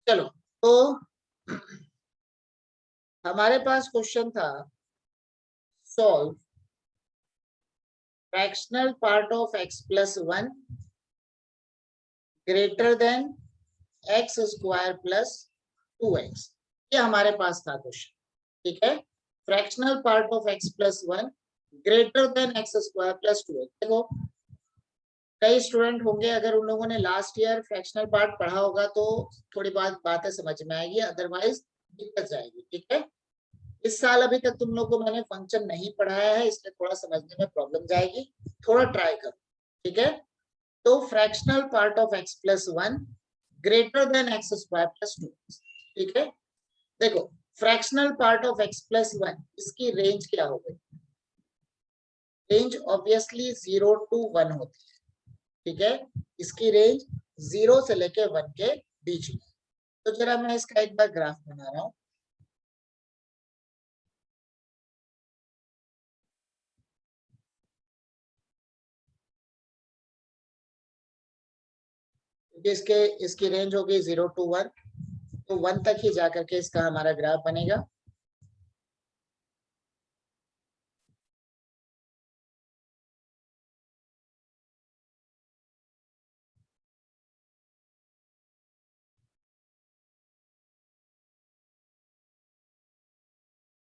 चलो, तो हमारे पास क्वेश्चन था, solve fractional part of x plus 1 greater than x square plus 2x। ये हमारे पास था क्वेश्चन, ठीक है। Fractional part of x plus 1 greater than x square plus 2x। देखो, कई स्टूडेंट होंगे, अगर उन लोगों ने लास्ट ईयर फ्रैक्शनल पार्ट पढ़ा होगा तो थोड़ी बातें समझ में आएगी, अदरवाइज दिक्कत जाएगी, ठीक है। इस साल अभी तक तुम लोग को मैंने फंक्शन नहीं पढ़ाया है, इसलिए थोड़ा समझने में प्रॉब्लम जाएगी, थोड़ा ट्राई करो, ठीक है। तो fractional part of x plus 1 greater than x square plus 2, ठीक है। देखो, fractional part of x plus 1, इसकी रेंज क्या हो गई? रेंज ऑब्वियसली 0 to 1 होती है, ठीक है। इसकी रेंज 0 से लेके 1 के बीच में। तो जरा मैं इसका एक बार ग्राफ बना रहा हूं। इसकी रेंज होगी 0 to 1, तो 1 तक ही जाकर के इसका हमारा ग्राफ बनेगा।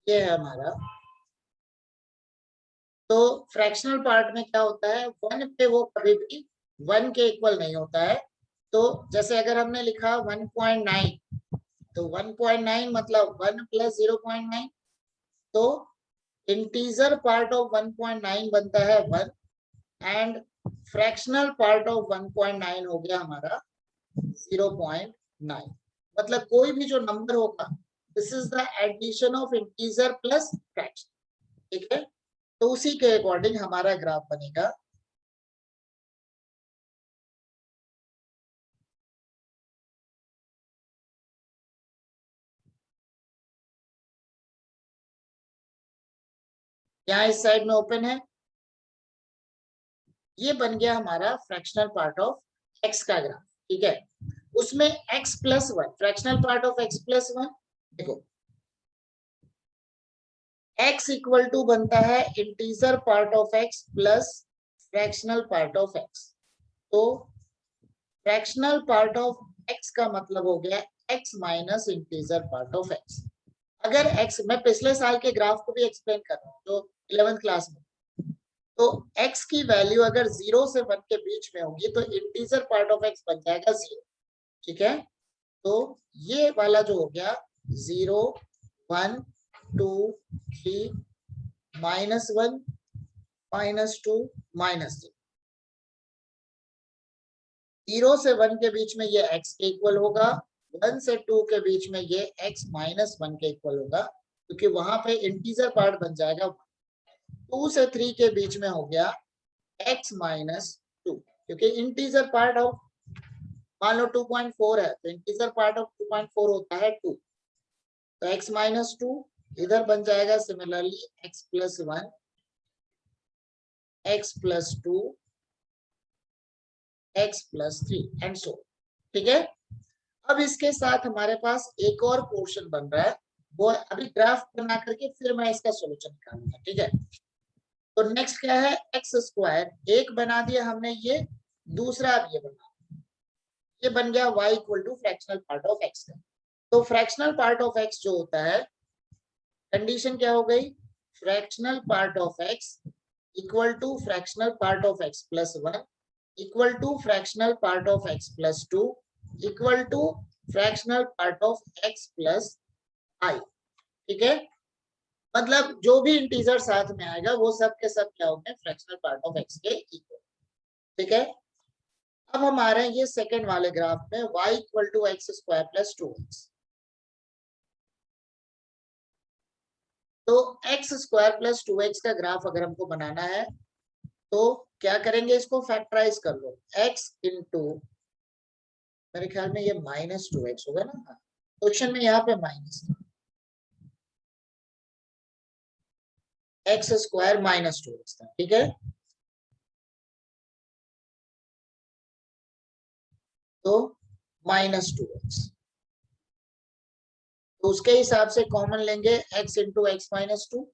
ये है हमारा। तो फ्रैक्शनल पार्ट में क्या होता है, 1 पे वो कभी भी 1 के इक्वल नहीं होता है। तो जैसे अगर हमने लिखा 1.9, तो 1.9 मतलब 1 प्लस 0.9, तो इंटीजर पार्ट ऑफ 1.9 बनता है 1, एंड फ्रैक्शनल पार्ट ऑफ 1.9 हो गया हमारा 0.9। मतलब कोई भी जो नंबर होगा, this is the addition of integer plus fraction, ठीक है। तो उसी के अकॉर्डिंग हमारा ग्राफ बनेगा। यहाँ इस साइड में ओपन है, ये बन गया हमारा फ्रैक्शनल पार्ट ऑफ x का ग्राफ, ठीक है। उसमें x plus 1, fractional part of x plus 1, देखो x इक्वल टू बनता है integer part of x plus fractional part of x। तो फ्रैक्शनल पार्ट ऑफ x का मतलब हो गया x minus integer part of x। अगर x, मैं पिछले साल के ग्राफ को भी एक्सप्लेन कर रहा हूँ जो 11th क्लास में, तो x की वैल्यू अगर 0 से 1 के बीच में होगी तो इंटीजर पार्ट ऑफ x बन जाएगा 0, ठीक है। तो ये वाला जो हो गया 0 1 2 3 -1 -2 -3, 0 से 1 के बीच में ये x के इक्वल होगा, 1 से 2 के बीच में ये x माइनस 1 के इक्वल होगा, क्योंकि वहां पे इंटीजर पार्ट बन जाएगा। 2 से 3 के बीच में हो गया x माइनस 2, क्योंकि इंटीजर पार्ट ऑफ, मान लो 2.4 है, तो इंटीजर पार्ट ऑफ 2.4 होता है 2, तो x माइनस 2 इधर बन जाएगा। Similarly x plus 1, x plus 2, x plus 3 and so, ठीक है। अब इसके साथ हमारे पास एक और पोर्शन बन रहा है, वो अभी ग्राफ बना करके फिर मैं इसका सोल्यूशन निकालूंगा, ठीक है। तो नेक्स्ट क्या है, एक्स स्क्वायर, एक बना दिया हमने, ये दूसरा अब ये बना, ये बन गया y equal to fractional part of x। तो फ्रैक्शनल पार्ट ऑफ x जो होता है, कंडीशन क्या हो गई, fractional part of x equal to fractional part of x plus 1 equal to fractional part of x plus 2 equal to fractional part of x plus i, ठीक है। मतलब जो भी इंटीजर साथ में आएगा वो सब के सब क्या होंगे, फ्रैक्शनल पार्ट ऑफ x के इक्वल, ठीक है। अब हम आ रहे हैं ये सेकंड वाले ग्राफ में, y equal to x square plus 2x। तो एक्स स्क्वायर प्लस 2x का ग्राफ अगर हमको बनाना है तो क्या करेंगे, इसको फैक्टराइज कर लो, x इंटू, मेरे ख्याल में ये -2x होगा ना, क्वेश्चन में यहाँ पे माइनस, एक्स स्क्वायर -2x था, ठीक है। तो -2x, तो उसके हिसाब से कॉमन लेंगे x into x minus two.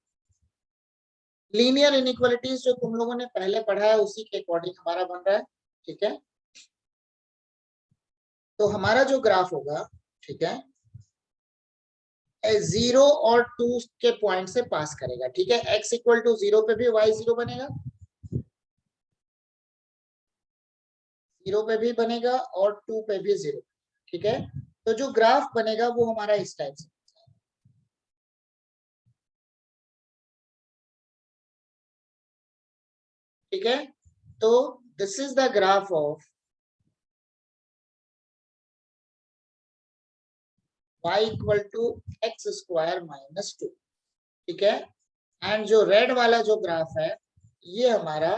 Linear inequalities जो तुम लोगों ने पहले पढ़ा है उसी के अकॉर्डिंग हमारा बन रहा है, ठीक है। तो हमारा जो ग्राफ होगा, ठीक है, 0 और 2 के पॉइंट से पास करेगा, ठीक है। x इक्वल टू 0 पे भी y 0 बनेगा, 0 पे भी बनेगा और 2 पे भी 0, ठीक है। तो जो ग्राफ बनेगा वो हमारा इस टाइप से, ठीक है। तो this is the graph of y equal to x square minus two, ठीक है। एंड जो रेड वाला जो ग्राफ है ये हमारा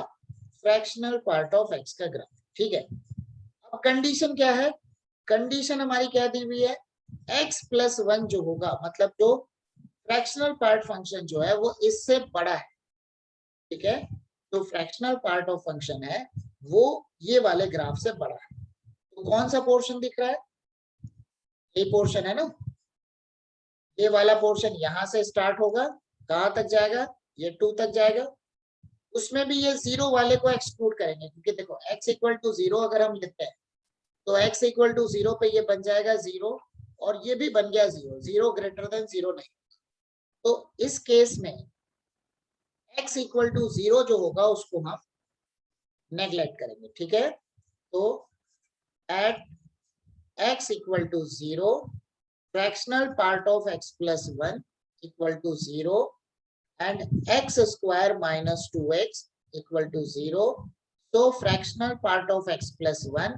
फ्रैक्शनल पार्ट ऑफ x का ग्राफ, ठीक है। अब कंडीशन क्या है, कंडीशन हमारी क्या दी हुई है, x प्लस वन जो होगा, मतलब जो फ्रैक्शनल पार्ट फंक्शन जो है वो इससे बड़ा है, ठीक है। तो फ्रैक्शनल पार्ट ऑफ फंक्शन है वो ये वाले ग्राफ से बड़ा है। तो कौन सा पोर्शन दिख रहा है, ये पोर्शन है ना, ये वाला पोर्शन यहां से स्टार्ट होगा, कहां तक जाएगा, ये 2 तक जाएगा। उसमें भी ये 0 वाले को एक्सक्लूड करेंगे, क्योंकि देखो x इक्वल टू 0 अगर हम लेते हैं तो x इक्वल टू 0 पे ये बन जाएगा 0 और ये भी बन गया 0, 0 ग्रेटर देन 0 नहीं। तो इस केस में x इक्वल टू 0 जो होगा उसको हम नेग्लेक्ट करेंगे, ठीक है। तो at x equal to 0 fractional part of x plus 1 equal to 0 and x square minus 2x equal to 0. So fractional part of x plus 1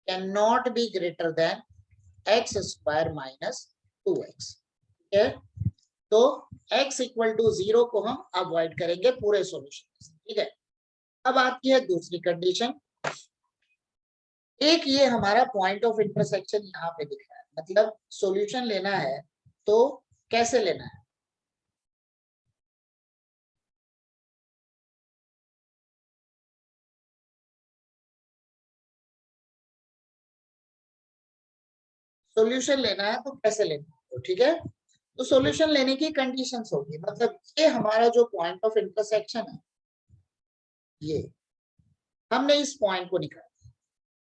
cannot be greater than x square minus 2x. Okay? तो x equal to 0 को हम avoid करेंगे पूरे solution, ठीक है। अब आती है दूसरी कंडीशन। एक ये हमारा पॉइंट ऑफ इंटरसेक्शन यहाँ पे दिख रहा है, मतलब सॉल्यूशन लेना है तो कैसे लेना है, सॉल्यूशन लेना है तो कैसे लेना है, ठीक है। तो सॉल्यूशन लेने की कंडीशंस होगी, मतलब ये हमारा जो पॉइंट ऑफ इंटरसेक्शन है ये हमने इस पॉइंट को निकाला।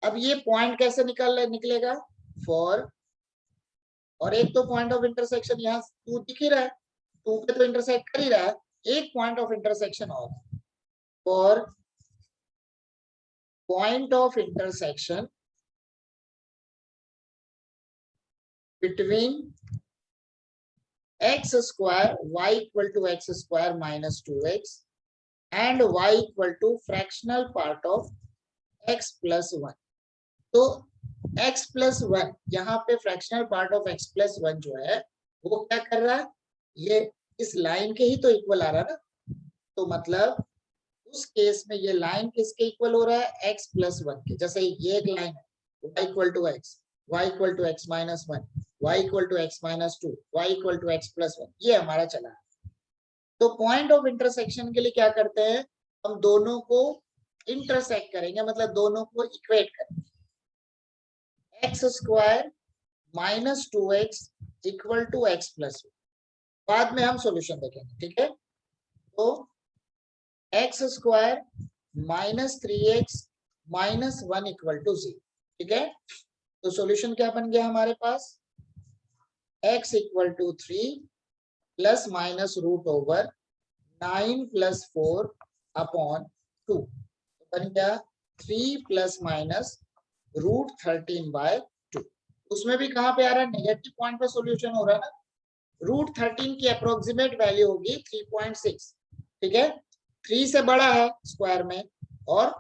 अब ये पॉइंट कैसे निकलेगा, फॉर, और एक तो पॉइंट ऑफ इंटरसेक्शन यहाँ 2 दिख ही रहा है, 2 पे तो इंटरसेक्ट कर ही रहा है, एक पॉइंट ऑफ इंटरसेक्शन और, for point of intersection between x square y equal to x square minus 2x and y equal to fractional part of x plus 1. तो x plus 1 यहाँ पे fractional part of x plus 1 जो है वो क्या कर रहा है, ये इस लाइन के ही तो इक्वल आ रहा है ना। तो मतलब उस केस में ये लाइन किसके इक्वल हो रहा है, x plus 1 के। जैसे ये एक लाइन है y equal to x, y equal to x minus 1, y equal to x minus 2, y equal to x plus 1, ये हमारा चला है। तो पॉइंट ऑफ इंटरसेक्शन के लिए क्या करते हैं, हम दोनों को इंटरसेक्ट करेंगे, मतलब दोनों को इक्वेट करेंगे। X square minus 2x equal to x plus, बाद में हम सॉल्यूशन देखेंगे, ठीक है। तो x square minus 3x minus 1 equal to 0, ठीक है। तो सॉल्यूशन क्या बन गया हमारे पास, x equal to 3 plus minus root over 9 plus 4 upon 2, बन गया 3 प्लस माइनस रूट 13 बाय 2। उसमें भी कहां पे आ रहा है, नेगेटिव पॉइंट पे सॉल्यूशन हो रहा है ना। रूट 13 की अप्रोक्सीमेट वैल्यू होगी 3.6, ठीक है। 3 से बड़ा है स्क्वायर में और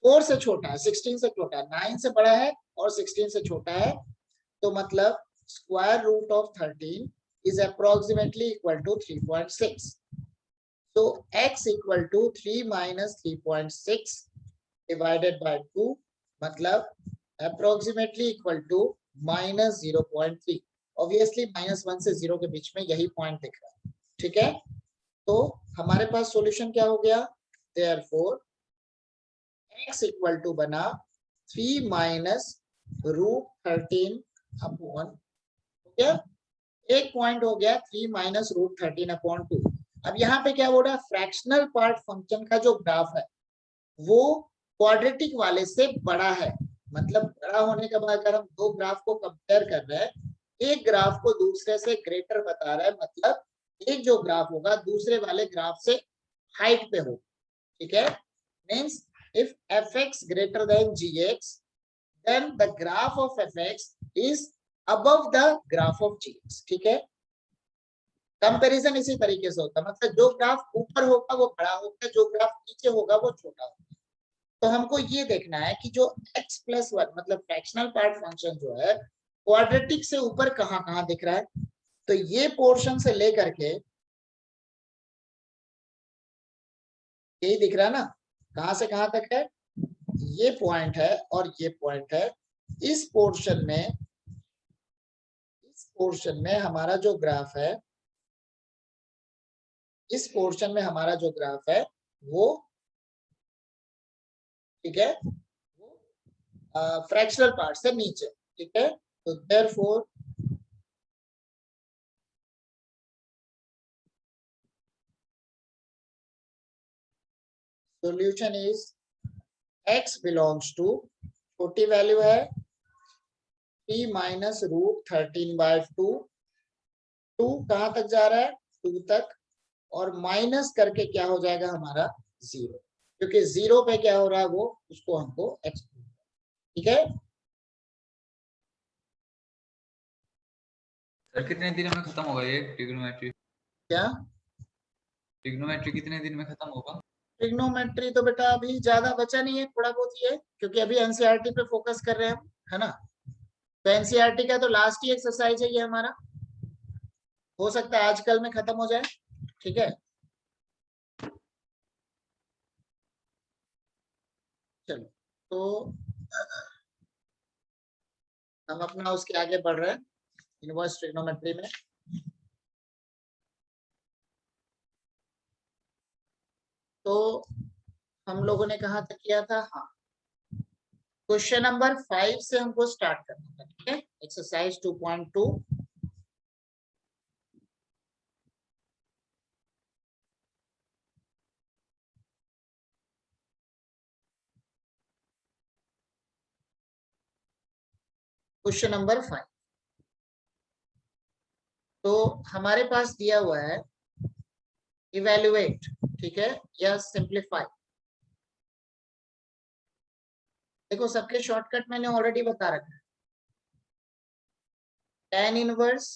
4 से छोटा है, 16 से छोटा है, 9 से बड़ा है और 16 से छोटा है। तो मतलब square root of 13 is approximately equal to 3.6. So x equal to 3 minus 3.6 divided by 2, मतलब approximately equal to minus 0.3. Obviously minus 1 से 0 के बीच में यही पॉइंट दिख रहा है, ठीक है। तो हमारे पास सॉल्यूशन क्या हो गया, therefore x इक्वल टू बना 3 माइनस रूट 13 अपॉन, हो गया, एक पॉइंट हो गया 3 माइनस रूट 13/2। अब यहाँ पे क्या हो रहा है, फ्रैक्शनल पार्ट फंक्शन का जो ग्राफ है वो क्वाड्रेटिक वाले से बड़ा है। मतलब बड़ा होने के बाद अगर हम दो ग्राफ को कंपेयर कर रहे हैं, एक ग्राफ को दूसरे से ग्रेटर बता रहा है, मतलब एक जो ग्राफ होगा दूसरे वाले ग्राफ से हाइट पे हो, ठीक है। Means if fx greater than gx, then the graph of fx is above the graph of gx, ठीक है। कंपैरिजन इसी तरीके से होता है, मतलब जो ग्राफ ऊपर होगा वो बड़ा होगा, जो ग्राफ नीचे होगा वो छोटा होगा। तो हमको ये देखना है कि जो x+1 मतलब फ्रैक्शनल पार्ट फंक्शन जो है क्वाड्रेटिक से ऊपर कहाँ कहाँ दिख रहा है। तो ये पोर्शन से लेकर के यही दिख रहा है ना, कहां से कहां तक है, ये पॉइंट है और ये पॉइंट है। इस पोर्शन में हमारा जो ग्राफ है, इस पोर्शन में हमारा जो ग्राफ है वो, ठीक है, वो फ्रैक्शनल पार्ट से नीचे, ठीक है। तो therefore solution is x belongs to, छोटी वैल्यू है 3 माइनस रूट 13/2, 2 कहां तक जा रहा है 2 तक, और माइनस करके क्या हो जाएगा हमारा 0, क्योंकि 0 पे क्या हो रहा है वो उसको हमको x, ठीक है। सर कितने दिन में खत्म होगा ये ट्रिग्नोमेट्री? क्या ट्रिग्नोमेट्री कितने दिन में खत्म होगा? ट्रिग्नोमेट्री तो बेटा अभी ज्यादा बचा नहीं है, थोड़ा बहुत ही है, क्योंकि अभी एनसीईआरटी पे फोकस कर रहे हैं हम, है ना। तो एनसीईआरटी का तो लास्ट ही एक्सरसाइज है ये हमारा, हो सकता है आज कल में खत्म हो जाए, ठीक है। चलो, तो हम अपना उसके आगे बढ़ रहे हैं इनवर्स ट्रिग्नोमेट्री में। तो हम लोगों ने कहाँ तक किया था, हाँ, क्वेश्चन नंबर 5 से हमको स्टार्ट करना था, ठीक है। एक्सरसाइज 2.2। क्वेश्चन नंबर 5, तो हमारे पास दिया हुआ है इवेल्युएट, ठीक है, या सिंप्लीफाई। देखो सबके शॉर्टकट मैंने ऑलरेडी बता रखा है, tan inverse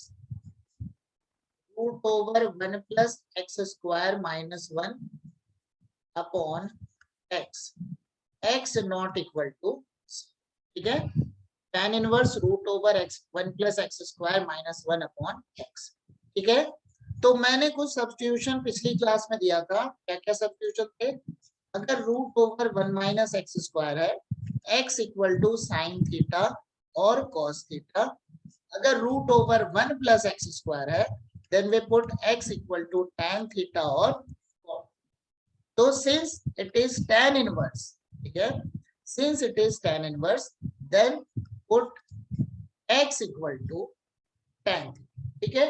root over 1 plus x square minus 1 upon x, x not equal to, ठीक है, tan inverse root over x 1 plus x square minus 1 upon x, ठीक है। तो मैंने कुछ सब्स्टिट्यूशन पिछली क्लास में दिया था, क्या क्या सब्स्टिट्यूशन थे, अगर root over 1 minus x square है, x equal to sine theta और कॉस थीटा, अगर root over 1 plus x square है then we put x equal to tan theta और cos। तो since it is tan inverse, ठीक है, since it is tan inverse then put x equal to tan, ठीक है।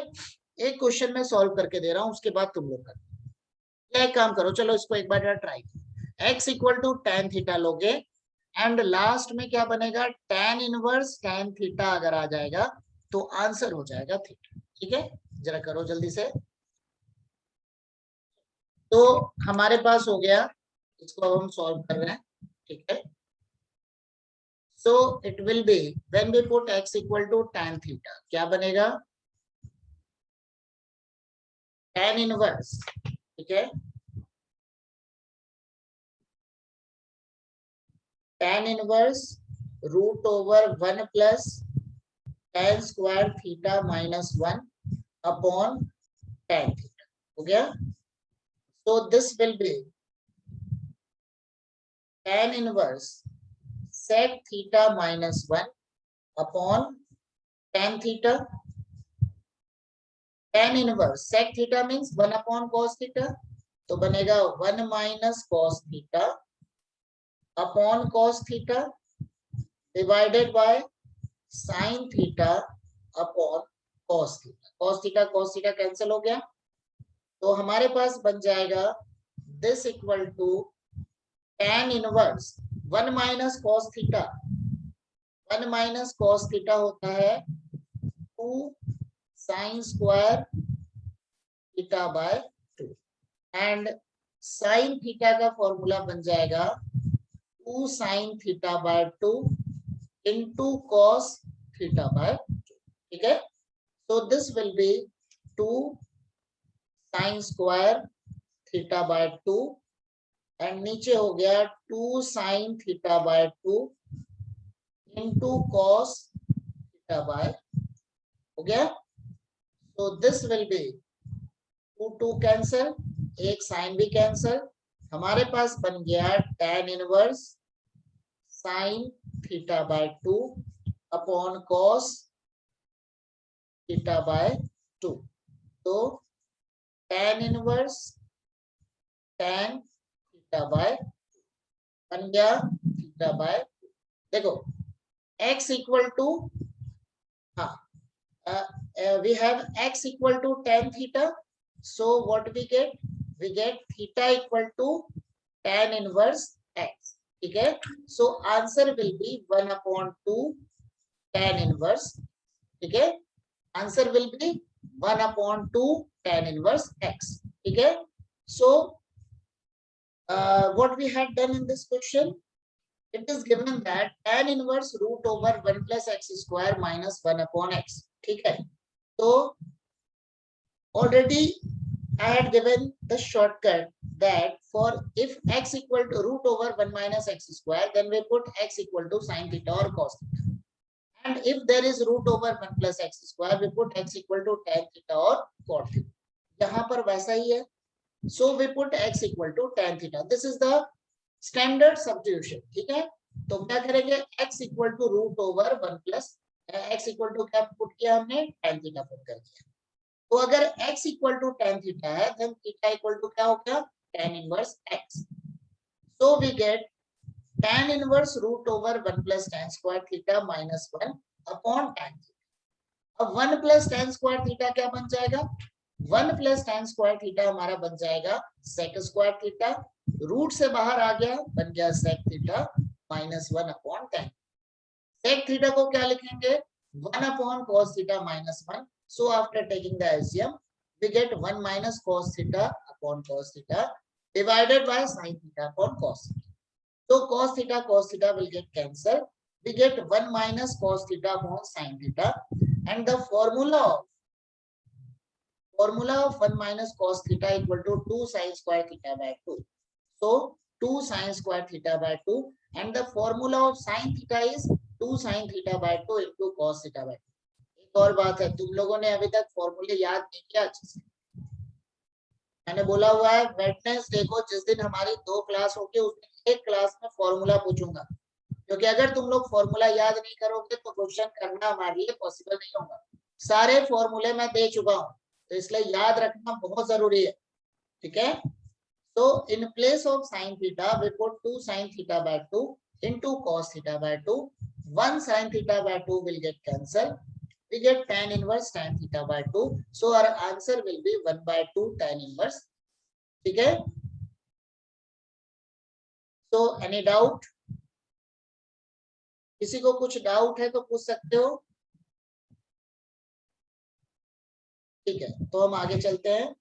एक question में solve करके दे रहा हूं, उसके बाद तुम लोग कर, एक काम करो, चलो इसको एक बार try, x equal to tan theta लोगे एंड लास्ट में क्या बनेगा, tan इनवर्स tan थीटा अगर आ जाएगा तो आंसर हो जाएगा थीटा, ठीक है। जरा करो जल्दी से। तो हमारे पास हो गया, इसको अब हम सॉल्व कर रहे हैं, ठीक है। So it will be when we put x equal to tan theta, क्या बनेगा, tan इनवर्स, ठीक है, tan inverse root over 1 plus tan square theta minus 1 upon tan theta, हो गया। So this will be tan inverse sec theta minus 1 upon tan theta. Tan inverse sec theta means 1 upon cos theta, तो बनेगा 1 minus cos theta upon cos theta divided by sin theta upon cos theta, cos theta cancel हो गया, तो हमारे पास बन जाएगा this equal to tan inverse 1 minus cos theta, 1 minus cos theta होता है 2 sine square theta by 2, and sine theta का फॉर्मूला बन जाएगा 2 sine theta by 2 into cos theta by 2, ठीक है। So this will be 2 sin square theta by 2 and नीचे हो गया 2 sin theta by 2 into cos theta by, हो गया। So this will be 2 cancel, एक sin भी cancel, हमारे पास बन गया tan inverse sin theta by 2 upon cos theta by 2, तो tan inverse tan theta by बन गया थीटा बाय, देखो x इक्वल टू, हाँ we have x equal to tan theta, so what we get theta equal to tan inverse x, ठीक है। so answer will be 1 upon 2 tan inverse, ठीक है, answer will be 1 upon 2 tan inverse x, ठीक है। so what we had done in this question, it is given that tan inverse root over 1 plus x square minus 1 upon x, ठीक है। तो already I had given the shortcut that for if x equal to root over 1 minus x square, then we put x equal to sin theta or cos theta, and if there is root over 1 plus x square, we put x equal to tan theta or cot theta, यहाँ पर वैसा ही है, so we put x equal to tan theta, this is the standard substitution, ठीक है। तो क्या करेंगे, x equal to root over 1 plus x equal to क्या पुट किया हमने, tan theta पुट कर दिया, तो अगर x equal to tan theta है, then theta equal to क्या हो गया, tan inverse x, so we get tan inverse root over 1 plus tan square theta minus 1 upon tan theta, अब 1 plus tan square theta क्या बन जाएगा, 1 plus tan square theta हमारा बन जाएगा sec square theta, रूट से बाहर आ गया, बन गया sec theta minus 1 upon tan, sec theta को क्या लिखेंगे, 1 upon cos theta minus 1, so after taking the LCM we get 1 minus cos theta upon cos theta divided by sin theta upon cos theta, so cos theta will get cancelled, we get 1 minus cos theta upon sin theta, and the formula of 1 minus cos theta equal to 2 sin square theta by 2, so 2 sin square theta by 2, and the formula of sin theta is 2 sin theta by 2 into cos theta by 2। एक और बात है, तुम लोगों ने अभी तक फॉर्मूले याद नहीं किया अच्छे से, मैंने बोला हुआ है वेडनेसडे को जिस दिन हमारी 2 क्लास होगी उस दिन एक क्लास में फॉर्मूला पूछूंगा, क्योंकि अगर तुम लोग फॉर्मूला याद नहीं करोगे तो क्वेश्चन करना हमारे लिए पॉसिबल नहीं होगा, सारे फॉर्मूले मैं दे चुका हूँ, तो इसलिए याद रखना बहुत जरूरी है, ठीक है। so in place of sin theta we put 2 sin theta by 2 into cos theta by 2, 1 sin theta by 2 will get cancelled, we get tan inverse tan theta by 2, so our answer will be 1 by 2 tan inverse, ठीक है। so any doubt, किसी को कुछ doubt है तो पूछ सकते हो, ठीक है, तो हम आगे चलते हैं।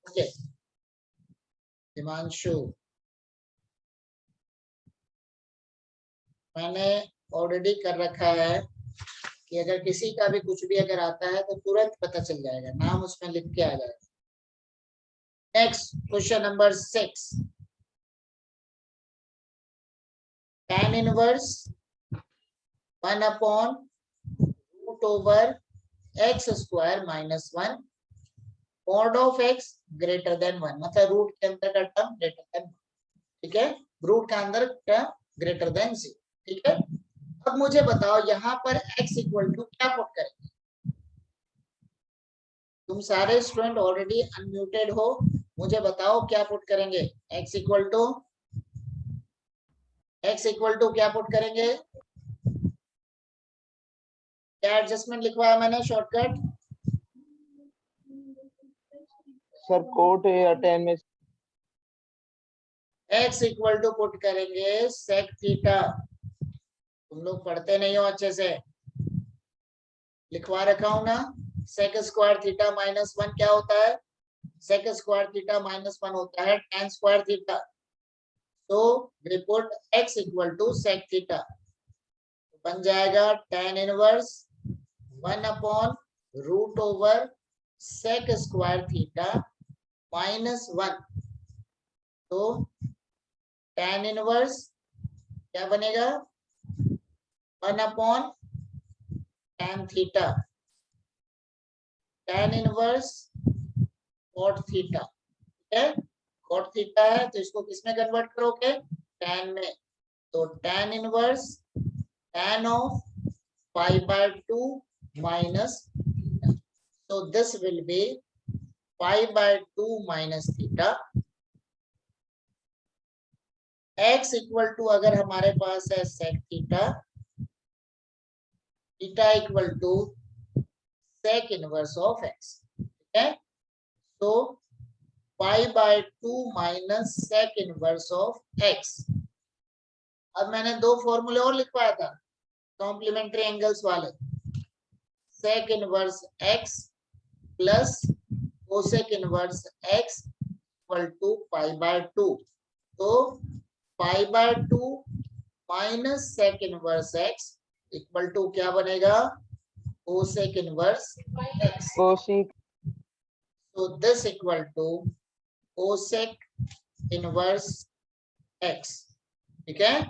ओके हिमांशु, मैंने ऑलरेडी कर रखा है कि अगर किसी का भी कुछ भी अगर आता है तो तुरंत पता चल जाएगा, नाम उसमें लिख के आ जाएगा। Next question number 6, tan inverse 1 upon root over x square minus 1 mod of x greater than 1, मतलब रूट के अंदर का टर्म ग्रेटर देन 1, ठीक है, रूट का अंदर टर्म ग्रेटर देन 0, ठीक है। अब मुझे बताओ यहाँ पर x इक्वल टू क्या पुट करेंगे, तुम सारे स्टूडेंट ऑलरेडी अनम्यूटेड हो, मुझे बताओ क्या पुट करेंगे, x equal to x equal to क्या पुट करेंगे, क्या एडजस्टमेंट लिखवाया मैंने शॉर्टकट, सर कोट या टेन में x इक्वल टू पुट करेंगे sec थीटा। तुम लोग पढ़ते नहीं हो अच्छे से, लिखवा रखा हूं ना, sec स्क्वायर थीटा माइनस 1 क्या होता है, sec स्क्वायर थीटा माइनस 1 होता है tan स्क्वायर थीटा। तो we put x equal to sec theta, बन जाएगा tan inverse 1 upon root over sec square theta minus 1। तो tan इनवर्स क्या बनेगा, 1 upon tan theta, tan inverse cot theta, ठीक है, cot थीटा है तो इसको किसमें कन्वर्ट करोगे, tan में, तो tan inverse tan of pi by 2 minus theta, so this will be pi by 2 minus theta. x equal to अगर हमारे पास है sec theta, theta equal to sec inverse of x, ठीक है, तो pi by 2 minus sec inverse of x। अब मैंने दो फॉर्मूले और लिखवाया था कॉम्प्लीमेंट्री एंगल्स वाले, sec inverse x plus cosec inverse x equal to pi by 2। तो pi by 2 minus sec inverse x equal to क्या बनेगा, cosec इनवर्स x। कोशिक So this equal to cosec inverse x, ठीक है,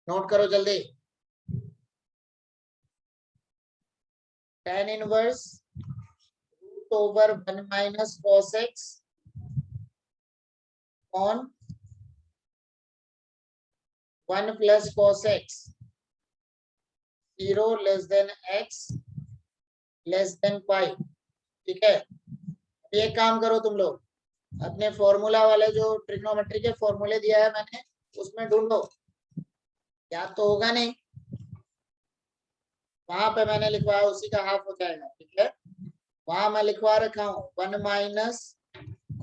note करो जल्दी, tan inverse root over 1 minus cos x on 1 plus cos x 0 less than x less than pi, ठीक है। ये काम करो तुम लोग, अपने फॉर्मूला वाले जो ट्रिग्नोमेट्री के फॉर्मूले दिया है मैंने उसमें ढूंढो, याद तो होगा नहीं, वहां पे मैंने लिखवाया उसी का हाफ हो जाएगा, ठीक है, वहां मैं लिखवा रखा हूं 1 minus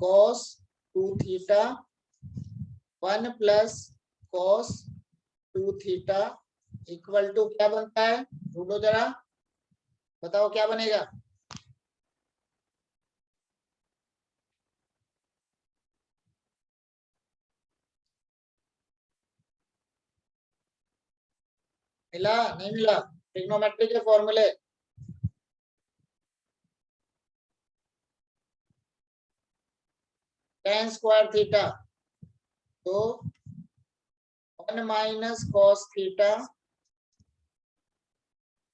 cos 2 theta 1 plus cos 2 theta equal to क्या बनता है, ढूंढो जरा, बताओ क्या बनेगा, मिला नहीं मिला, ट्रिग्नोमेट्री के फॉर्मूले, tan स्क्वायर थीटा, तो 1 minus cos theta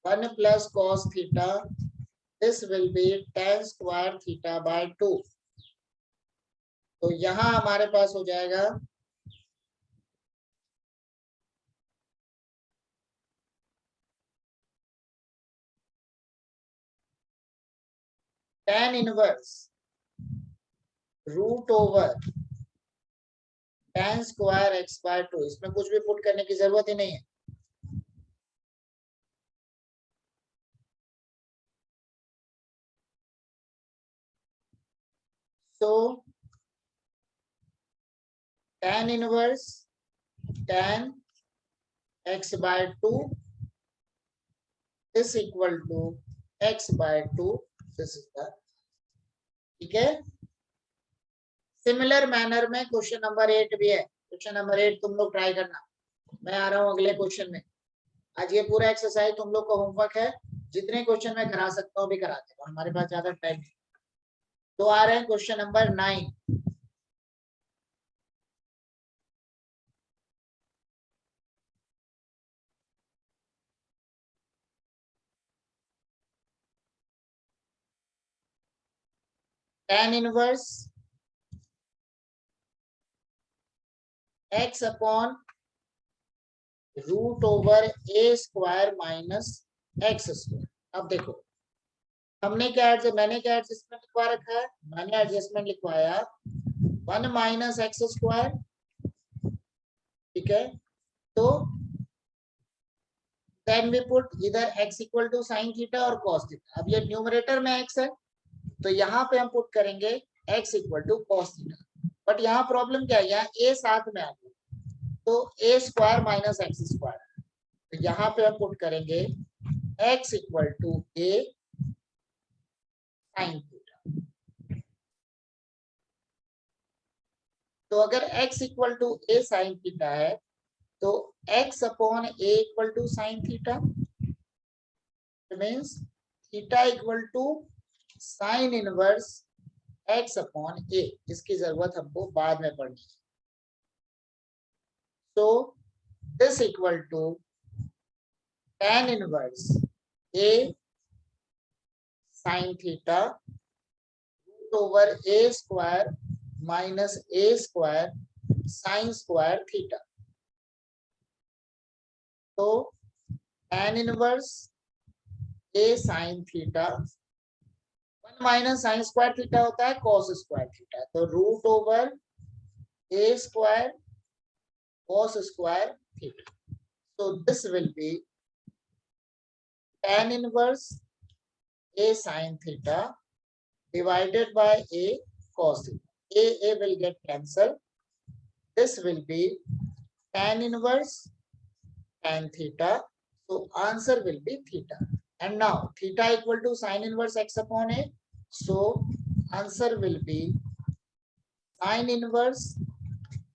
1 plus cos theta, this will be tan square theta by 2। तो यहां हमारे पास हो जाएगा tan inverse root over tan square x by 2, इसमें कुछ भी पुट करने की जरूरत ही नहीं है, so tan inverse tan x by 2 is equal to x by 2, this is the, ठीक है। सिमिलर मैनर में क्वेश्चन नंबर 8 भी है, क्वेश्चन नंबर 8 तुम लोग ट्राई करना, मैं आ रहा हूं अगले क्वेश्चन में। आज ये पूरा एक्सरसाइज तुम लोग का होमवर्क है, जितने क्वेश्चन मैं करा सकता हूँ भी कराते हैं, हमारे पास ज्यादा टाइम नहीं। तो आ रहे हैं question number 9, tan inverse x upon root over a square minus x square. अब देखो हमने क्या मैंने क्या एडजस्टमेंट लिखवा रखा है, मैंने एडजस्टमेंट लिखवाया 1 माइनस एक्स स्क्वायर ठीक है, तो देन वी पुट इधर x equal to sine theta और कॉस थीटा। अब ये न्यूमरेटर में x है तो यहाँ पे हम पुट करेंगे x equal to cos theta, but यहाँ प्रॉब्लम क्या है, यहाँ a साथ में आ गया तो a square minus x square, तो यहाँ पे हम पुट करेंगे x equal to a sine theta. तो अगर x equal to a sine theta है तो x upon a equal to sine theta, means theta equal to sine inverse x upon a। इसकी जरूरत हमको बाद में पड़नी है। तो this equal to tan inverse a sine theta root over a square minus a square sign square theta. तो tan inverse a sine theta 1 minus sine square theta होता है cos स्क्वायर थीटा, तो root over a square cos square theta. So this will be tan inverse a sin theta divided by a cos theta. A will get cancelled. This will be tan inverse tan theta. So answer will be theta. And now theta equal to sin inverse x upon a. So answer will be sin inverse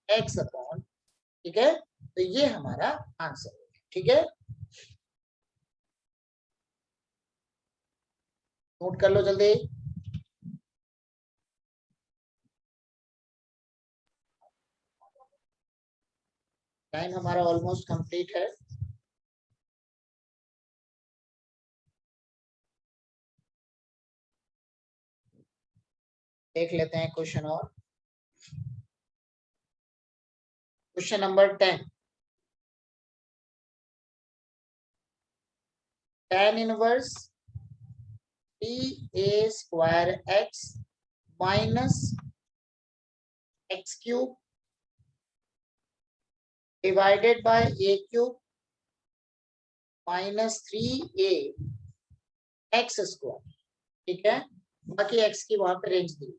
x upon, ठीक है, तो ये हमारा answer है। ठीक है, note कर लो जल्दी। टाइम हमारा ऑलमोस्ट कंप्लीट है। देख लेते हैं क्वेश्चन और। Question number 10, tan inverse 3a square x minus x cube divided by a cube minus 3a x square, ठीक है, बाकी x की वहां पे रेंज दी।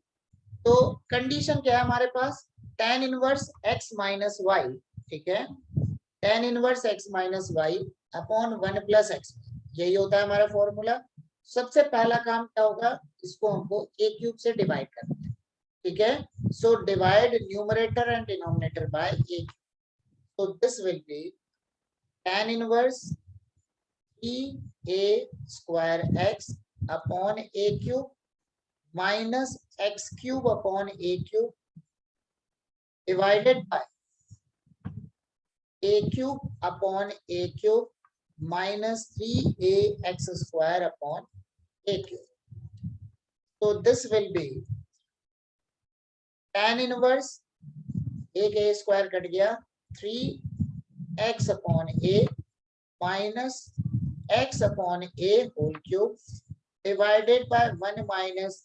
तो कंडीशन क्या है हमारे पास, tan inverse x minus y, ठीक है, tan inverse x minus y upon 1 plus x, यही होता है हमारा फॉर्मूला। सबसे पहला काम क्या होगा, इसको हमको a क्यूब से डिवाइड करना है, ठीक है। So divide numerator and denominator by a cube. So this will be tan inverse 3a square x upon a cube minus x cube upon a cube divided by a cube upon a cube minus 3ax square upon a cube. So this will be tan inverse एक a square cut गया, 3x upon a minus x upon a whole cube divided by 1 minus